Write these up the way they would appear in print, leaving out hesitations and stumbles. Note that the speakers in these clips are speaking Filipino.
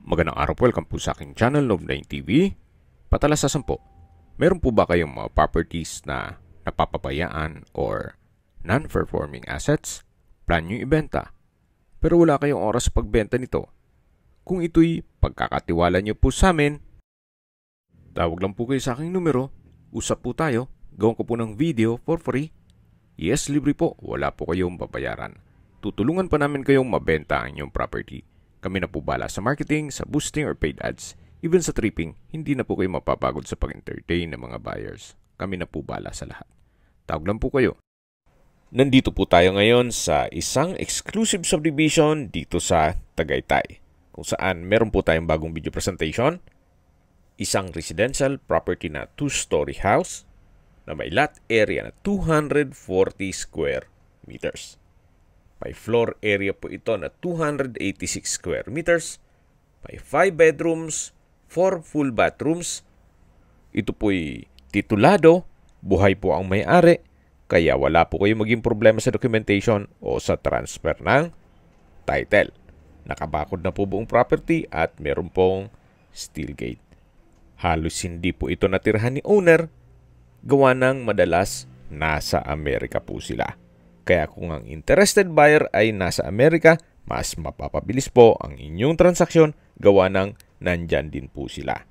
Magandang araw po, welcome po sa aking channel, Noob9 TV. Patalasasan po, meron po ba kayong mga properties na napapabayaan or non-performing assets? Plan nyo ibenta, pero wala kayong oras sa pagbenta nito. Kung ito'y pagkakatiwala nyo po sa amin, tawag lang po kayo sa aking numero, usap po tayo, gawin ko po ng video for free. Yes, libre po, wala po kayong babayaran. Tutulungan pa namin kayong mabenta ang inyong property. Kami na po bala sa marketing, sa boosting or paid ads. Even sa tripping, hindi na po kayo mapapagod sa pag-entertain ng mga buyers. Kami na po bala sa lahat. Tawag lang po kayo. Nandito po tayo ngayon sa isang exclusive subdivision dito sa Tagaytay, kung saan meron po tayong bagong video presentation. Isang residential property na 2-story house na may lot area na 240 square meters. May floor area po ito na 286 square meters. May 5 bedrooms, 4 full bathrooms. Ito po'y titulado, buhay po ang may-ari, kaya wala po kayong maging problema sa documentation o sa transfer ng title. Nakabakod na po buong property at meron pong steel gate. Halos hindi po ito natirhan ni owner, gawa ng madalas nasa Amerika po sila. Kaya kung ang interested buyer ay nasa Amerika, mas mapapabilis po ang inyong transaksyon gawa ng nandyan din po sila.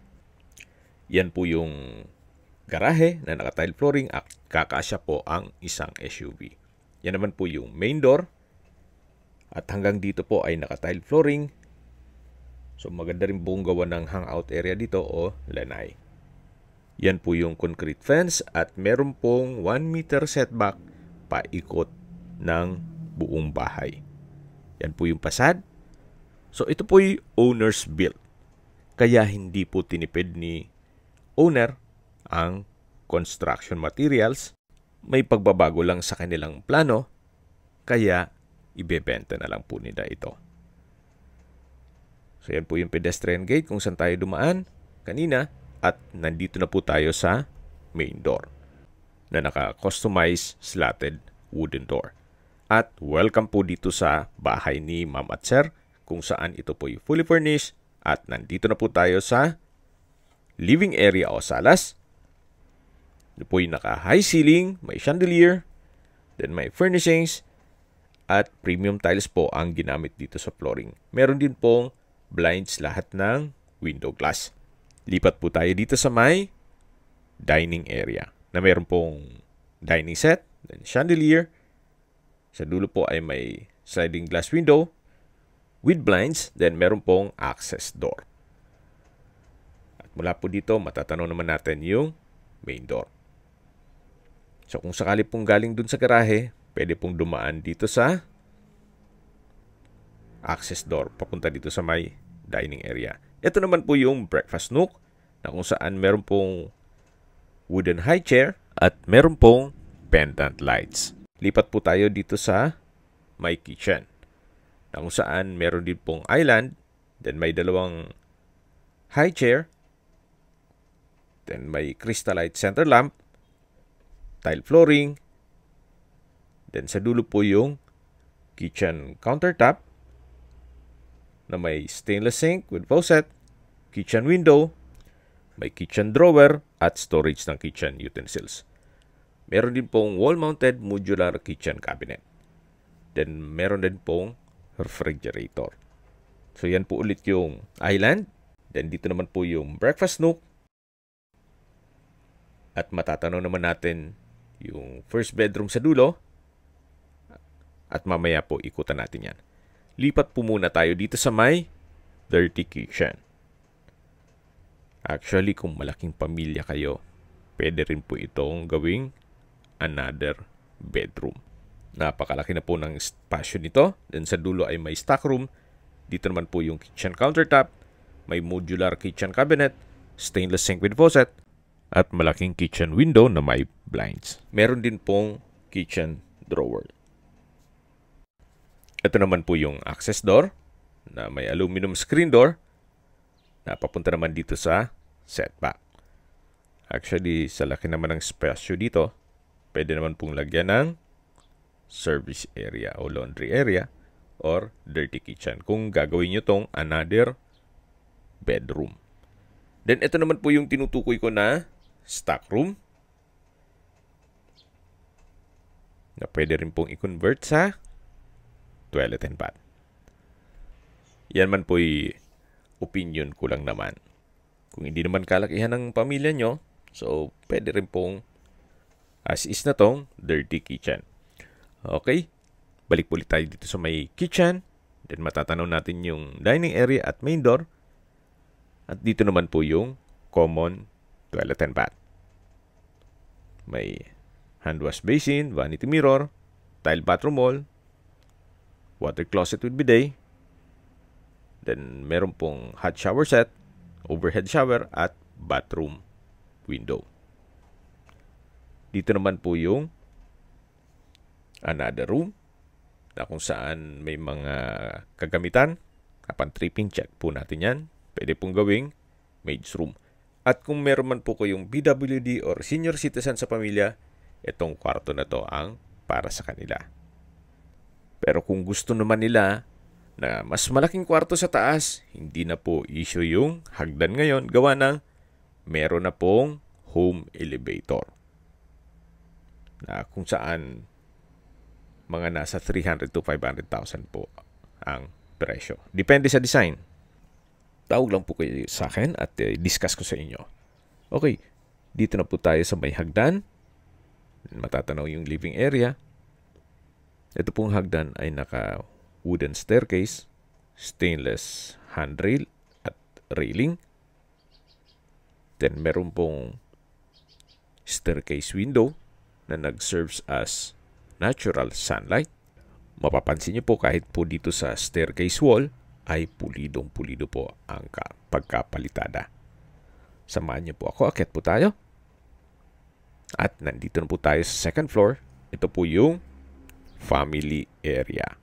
Yan po yung garahe na naka-tile flooring at kakasya po ang isang SUV. Yan naman po yung main door at hanggang dito po ay naka-tile flooring. So maganda rin pong gawa ng hangout area dito o lanai. Yan po yung concrete fence at meron pong 1 meter setback paikot ng buong bahay. Yan po yung fasad. So ito po yung owner's built. Kaya hindi po tinipid ni owner ang construction materials. May pagbabago lang sa kanilang plano. Kaya ibebenta na lang po nila ito. So yan po yung pedestrian gate kung saan tayo dumaan kanina. At nandito na po tayo sa main door na naka-customize slatted wooden door. At welcome po dito sa bahay ni Ma'am at Sir kung saan ito po fully furnished at nandito na po tayo sa living area o salas. Ito po yung naka-high ceiling, may chandelier, then may furnishings at premium tiles po ang ginamit dito sa flooring. Meron din pong blinds lahat ng window glass. Lipat po tayo dito sa may dining area na meron pong dining set, then chandelier. Sa dulo po ay may sliding glass window with blinds, then meron pong access door. At mula po dito, matatanaw naman natin yung main door. So kung sakali pong galing dun sa garahe, pwede pong dumaan dito sa access door, papunta dito sa may dining area. Ito naman po yung breakfast nook na kung saan meron pong wooden high chair at meron pong pendant lights. Lipat po tayo dito sa my kitchen na kung saan meron din pong island, then may dalawang high chair, then may crystallite center lamp, tile flooring, then sa dulo po yung kitchen countertop na may stainless sink with faucet, kitchen window, may kitchen drawer at storage ng kitchen utensils. Meron din pong wall-mounted modular kitchen cabinet. Then meron din pong refrigerator. So yan po ulit yung island. Then dito naman po yung breakfast nook. At matatanaw naman natin yung first bedroom sa dulo. At mamaya po ikutan natin yan. Lipat po muna tayo dito sa may dirty kitchen. Actually, kung malaking pamilya kayo, pwede rin po itong gawing another bedroom. Napakalaki na po ng spasyo nito. Then sa dulo ay may stock room. Dito naman po yung kitchen countertop. May modular kitchen cabinet, stainless sink with faucet, at malaking kitchen window na may blinds. Meron din pong kitchen drawer. Ito naman po yung access door na may aluminum screen door na papunta naman dito sa setback. Actually, sa laki naman ng spasyo dito, pwede naman pong lagyan ng service area o laundry area or dirty kitchen. Kung gagawin nyo tong another bedroom. Then ito naman po yung tinutukoy ko na stock room na pwede rin pong i-convert sa toilet and bath. Yan man po'y opinion ko lang naman. Kung hindi naman kalakihan ng pamilya nyo, so pwede rin pong as is na tong dirty kitchen. Okay, balik ulit tayo dito sa may kitchen. Then matatanaw natin yung dining area at main door. At dito naman po yung common toilet and bath. May hand wash basin, vanity mirror, tile bathroom wall, water closet with bidet. Then meron pong hot shower set, overhead shower at bathroom window. Dito naman po yung another room na kung saan may mga kagamitan. Kapag tripping, check po natin yan. Pwede pong gawing maid's room. At kung meron man po kayong BWD or senior citizen sa pamilya, itong kwarto na to ang para sa kanila. Pero kung gusto naman nila na mas malaking kwarto sa taas, hindi na po issue yung hagdan ngayon. Gawa ng meron na pong home elevator. Na kung saan mga nasa 300 to 500,000 po ang presyo. Depende sa design. Tawag lang po kayo sa akin at discuss ko sa inyo. Okay, dito na po tayo sa may hagdan. Matatanaw yung living area. Ito pong hagdan ay naka wooden staircase, stainless handrail at railing. Then meron pong staircase window na nag-serves as natural sunlight. Mapapansin niyo po kahit po dito sa staircase wall ay pulidong-pulido po ang pagkapalitada. Samahan niyo po ako, akyat po tayo. At nandito na po tayo sa second floor. Ito po yung family area.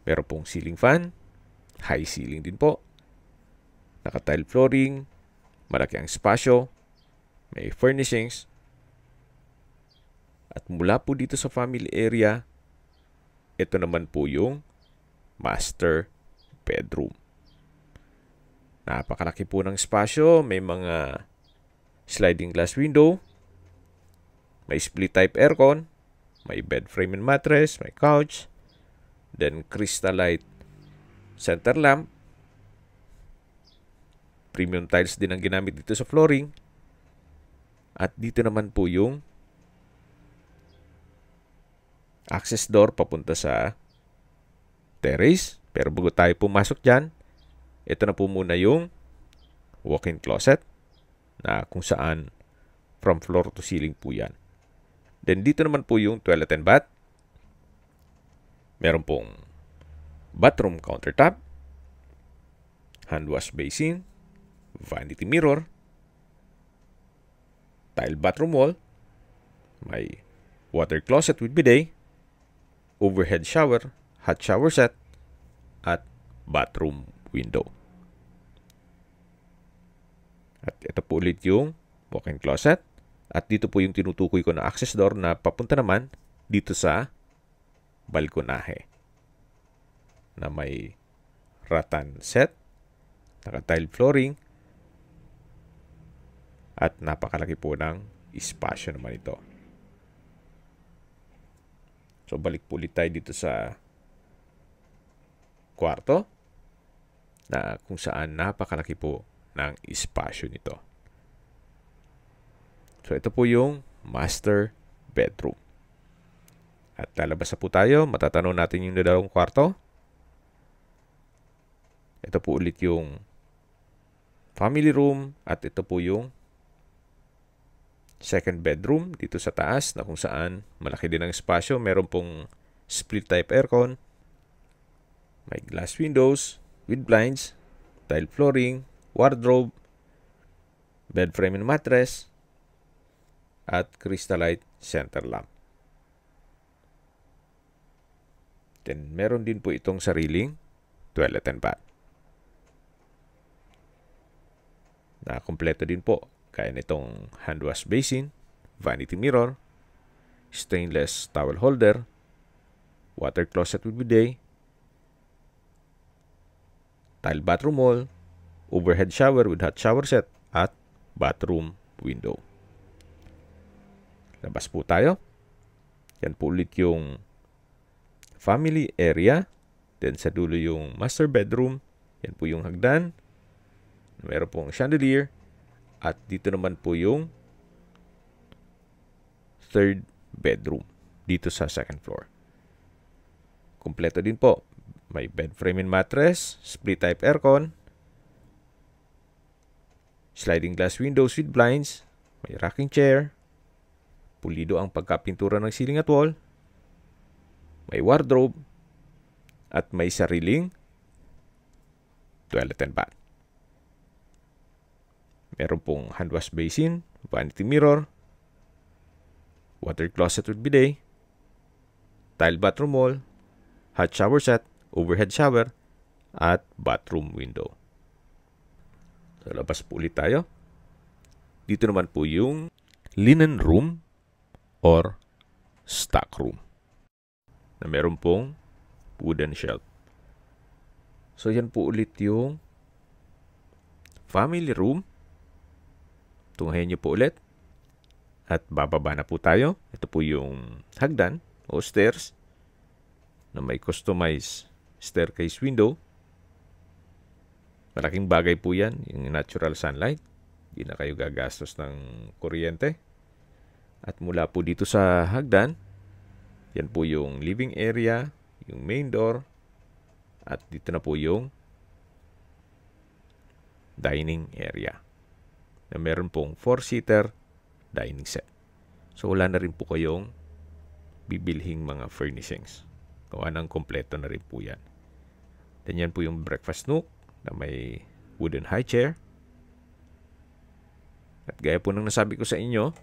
Meron pong ceiling fan, high ceiling din po. Naka-tile flooring, malaki ang espasyo, may furnishings. At mula po dito sa family area, ito naman po yung master bedroom. Napakalaki po ng espasyo, may mga sliding glass window, may split type aircon, may bed frame and mattress, may couch, then crystalite center lamp. Premium tiles din ang ginamit dito sa flooring. At dito naman po yung access door papunta sa terrace. Pero bago tayo pumasok dyan, ito na po muna yung walk-in closet na kung saan from floor to ceiling po yan. Then dito naman po yung toilet and bath. Meron pong bathroom countertop, hand wash basin, vanity mirror, tile bathroom wall, may water closet with bidet, overhead shower, hot shower set, at bathroom window. At ito po ulit yung walk-in closet. At dito po yung tinutukoy ko na access door na papunta naman dito sa balkonahe na may rattan set, naka-tile flooring, at napakalaki po ng espasyo naman ito. So balik po ulit tayo dito sa kwarto na kung saan napakalaki po ng espasyo nito. So ito po yung master bedroom. At lalabas na po tayo, matatanaw natin yung dalawang kwarto. Ito po ulit yung family room at ito po yung second bedroom dito sa taas na kung saan malaki din ang espasyo. Meron pong split type aircon, may glass windows with blinds, tile flooring, wardrobe, bed frame and mattress, at crystalite center lamp. Then meron din po itong sariling toilet and bath na kompleto din po. Kaya nitong hand wash basin, vanity mirror, stainless towel holder, water closet with bidet, tile bathroom wall, overhead shower with hot shower set, at bathroom window. Labas po tayo. Yan po ulit yung family area. Then sa dulo yung master bedroom. Yan po yung hagdan. Meron pong chandelier. At dito naman po yung third bedroom. Dito sa second floor. Kompleto din po. May bed frame and mattress. Split type aircon. Sliding glass windows with blinds. May rocking chair. Pulido ang pagkapintura ng ceiling at wall. May wardrobe. At may sariling toilet and bath. Meron pong hand wash basin, vanity mirror, water closet with bidet, tile bathroom wall, hot shower set, overhead shower, at bathroom window. So, labas po ulit tayo. Dito naman po yung linen room or stock room na meron pong wooden shelf. So, yan po ulit yung family room. Tunghayin nyo po ulit. At bababa na po tayo. Ito po yung hagdan o stairs na may customized staircase window. Malaking bagay po yan, yung natural sunlight. Hindi na kayo gagastos ng kuryente. At mula po dito sa hagdan, yan po yung living area, yung main door, at dito na po yung dining area na meron pong 4-seater dining set. So, wala na rin po kayong bibilhing mga furnishings. Gawa ng kompleto na rin po yan. Then yan po yung breakfast nook na may wooden high chair. At gaya po ng nasabi ko sa inyo,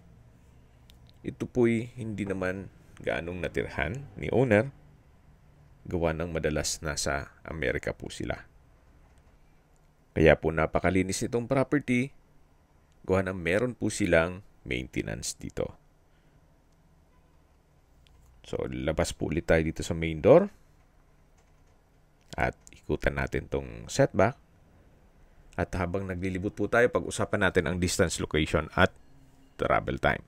ito po'y hindi naman gaanong natirhan ni owner. Gawa ng madalas nasa Amerika po sila. Kaya po napakalinis nitong property. Gawa ng meron po silang maintenance dito. So, labas po ulit tayo dito sa main door. At ikutan natin tong setback. At habang naglilibot po tayo, pag-usapan natin ang distance, location, at travel time.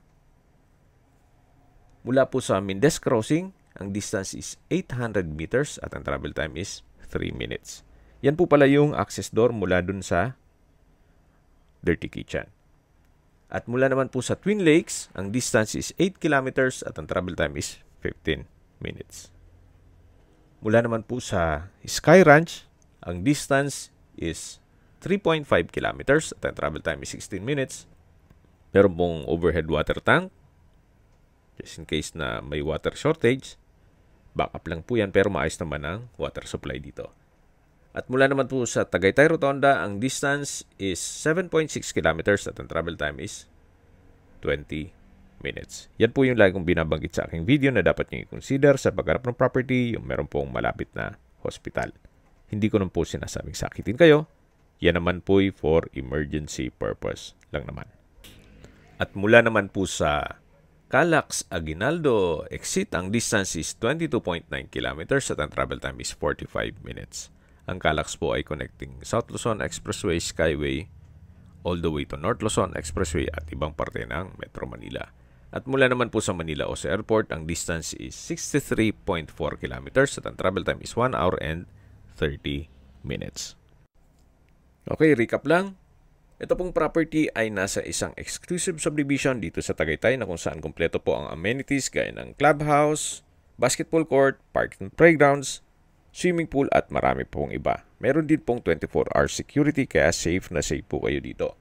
Mula po sa Mendez Crossing, ang distance is 800 meters at ang travel time is 3 minutes. Yan po pala yung access door mula dun sa Dirty Kitchen. At mula naman po sa Twin Lakes, ang distance is 8 kilometers at ang travel time is 15 minutes. Mula naman po sa Sky Ranch, ang distance is 3.5 kilometers at ang travel time is 16 minutes. Meron pong overhead water tank, just in case na may water shortage. Backup lang po yan pero maayos naman ang water supply dito. At mula naman po sa Tagaytay Rotonda, ang distance is 7.6 kilometers at ang travel time is 20 minutes. Yan po yung lagi kong binabanggit sa aking video na dapat nyo i-consider sa pagharap ng property, yung meron pong malapit na hospital. Hindi ko naman po sinasabing sakitin kayo. Yan naman po for emergency purpose lang naman. At mula naman po sa Calax Aguinaldo exit, ang distance is 22.9 kilometers at ang travel time is 45 minutes. Ang Calax po ay connecting South Luzon Expressway Skyway all the way to North Luzon Expressway at ibang parte ng Metro Manila. At mula naman po sa Manila Ose Airport, ang distance is 63.4 kilometers at ang travel time is 1 hour and 30 minutes. Okay, recap lang. Ito pong property ay nasa isang exclusive subdivision dito sa Tagaytay na kung saan kompleto po ang amenities gaya ng clubhouse, basketball court, parking playgrounds, swimming pool at marami pong iba. Meron din pong 24-hour security kaya safe na safe po kayo dito.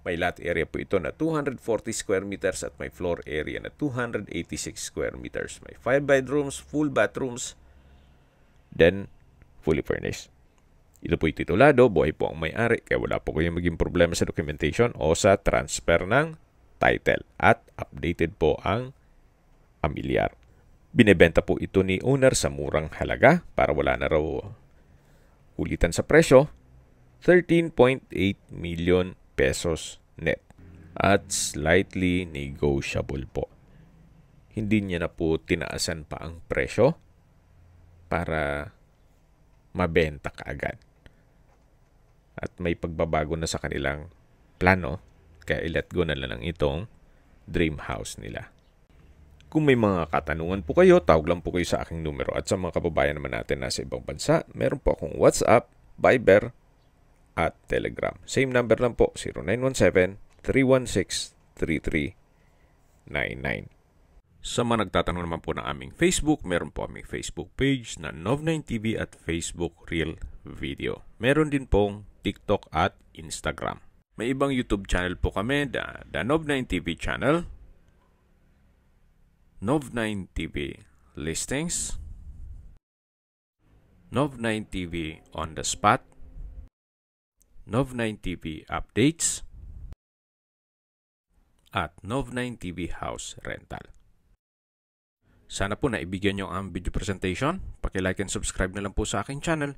May lot area po ito na 240 square meters at may floor area na 286 square meters. May 5 bedrooms, full bathrooms, then fully furnished. Ito po'y titulado, buhay po ang may-ari, kaya wala po kayong maging problema sa documentation o sa transfer ng title. At updated po ang pamilyar. Binebenta po ito ni owner sa murang halaga para wala na raw ulitan sa presyo. 13.8 million pesos net. At slightly negotiable po. Hindi niya na po tinaasan pa ang presyo para mabenta kaagad. at may pagbabago na sa kanilang plano, kaya i-let go na lang itong dream house nila. Kung may mga katanungan po kayo, tawag lang po kayo sa aking numero. At sa mga kababayan naman natin nasa ibang bansa, meron po akong WhatsApp, Viber, at Telegram. Same number lang po, 0917-316-3399. Sa mga nagtatanong naman po ng aming Facebook, meron po aming Facebook page na Nov9TV at Facebook Real Video. Meron din pong TikTok at Instagram. May ibang YouTube channel po kami, the Nov9TV channel, Nov9TV Listings, Nov9TV On The Spot, Nov9TV Updates, at Nov9TV House Rental. Sana po naibigyan nyo ang video presentation. Paki-like and subscribe na lang po sa aking channel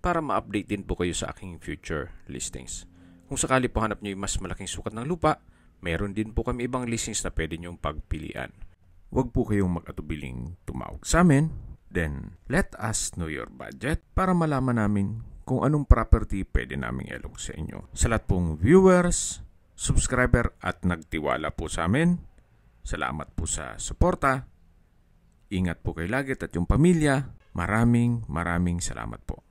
para ma-update din po kayo sa aking future listings. Kung sakali po hanap nyo yung mas malaking sukat ng lupa, meron din po kami ibang listings na pwede nyong pagpilian. Huwag po kayong mag-atubiling tumawag sa amin. Then, let us know your budget para malaman namin kung anong property pwede naming ilog sa inyo. Sa lahat pong viewers, subscriber at nagtiwala po sa amin, salamat po sa suporta. Ingat po kayo lagi at yung pamilya. Maraming salamat po.